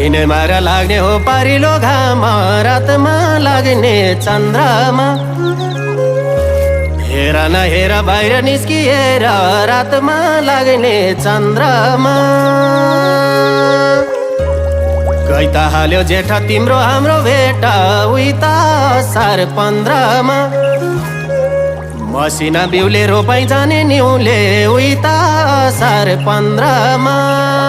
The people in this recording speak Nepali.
दिनमार लाग्ने हो पारिलो घाम रातमा लाग्ने चन्द्रमा हेर न हेर बाहिर निस्किएर रातमा लाग्ने चन्द्रमा गई त हाल्यो जेठ तिम्रो हाम्रो भेट उही त असार 15 मसिना बिउले रोपाई जाने निउले उही त असार 15